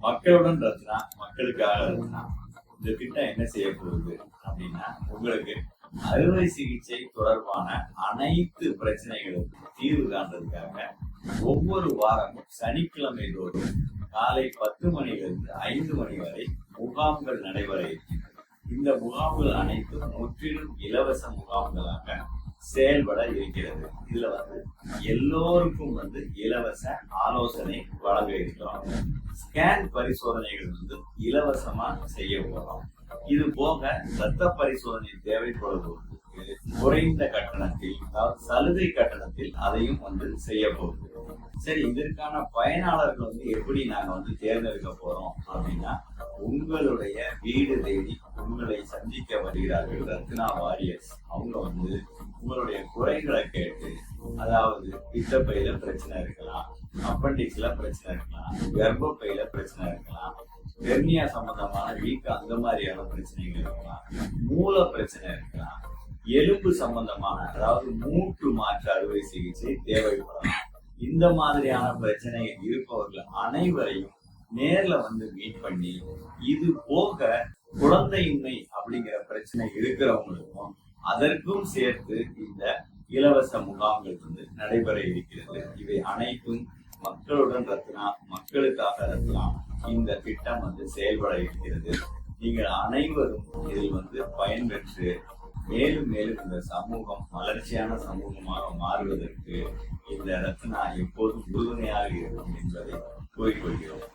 மக்களுடன் ரத்னா, மக்களுக்காக ரத்னா. இந்த திட்டம் என்ன செய்ய போகுது அப்படின்னா, உங்களுக்கு அறுவை சிகிச்சை தொடர்பான அனைத்து பிரச்சனைகளுக்கும் தீர்வு காண்றதுக்காக ஒவ்வொரு வாரமும் சனிக்கிழமை தோறும் காலை 10 மணியிலிருந்து 5 மணி வரை முகாம்கள் நடைபெற இருக்கின்றன. இந்த முகாம்கள் அனைத்தும் முற்றிலும் இலவச முகாம்களாக செயல்பட இருக்கிறது. இதுல எல்லோருக்கும் இலவச ஆலோசனை வழங்க இருக்கிறோம். ஸ்கேன் பரிசோதனைகள் இலவசமா செய்ய போறோம். இது போக ரத்த பரிசோதனை தேவைப்படுவதற்கு குறைந்த கட்டணத்தில், அதாவது சலுகை கட்டணத்தில் அதையும் செய்ய போகுது. சரி, இதற்கான பயனாளர்கள் எப்படி நாங்க தேர்ந்தெடுக்க போறோம் அப்படின்னா, உங்களுடைய வீடு தேடி உங்களை சந்திக்க வருகிறார்கள் ரத்னா வாரியர்ஸ். அவங்க உங்களுடைய குறைகளை கேட்டு, அதாவது பித்தப்பையில பிரச்சனை இருக்கலாம், அப்பண்டிக்ஸ்ல பிரச்சனை இருக்கலாம், கர்ப்பப்பையில பிரச்சனை இருக்கலாம், பெர்னியா சம்பந்தமான வீக்க அந்த மாதிரியான பிரச்சனைகள் இருக்கலாம், மூல பிரச்சனை இருக்கலாம், எலும்பு சம்பந்தமான, அதாவது மூட்டு மாற்று அறுவை சிகிச்சை தேவைப்படலாம். இந்த மாதிரியான பிரச்சனைகள் இருப்பவர்கள் அனைவரையும் நேர்ல மீட் பண்ணி, இது போக குழந்தையின்மை அப்படிங்கிற பிரச்சனை இருக்கிறவங்களுக்கும் அதற்கும் சேர்த்து இந்த இலவச முகாம்கள் நடைபெற இருக்கிறது. இவை அனைத்தும் மக்களுடன் ரத்னா, மக்களுக்காக ரத்னா இந்த திட்டம் செயல்பட இருக்கிறது. நீங்கள் அனைவரும் இதில் பயன்பெற்று மேலும் மேலும் இந்த சமூகம் வளர்ச்சியான சமூகமாக மாறுவதற்கு இந்த ரத்னா எப்போதும் உறுதுணையாக இருக்கும் என்பதை கூறிக்கொள்கிறோம்.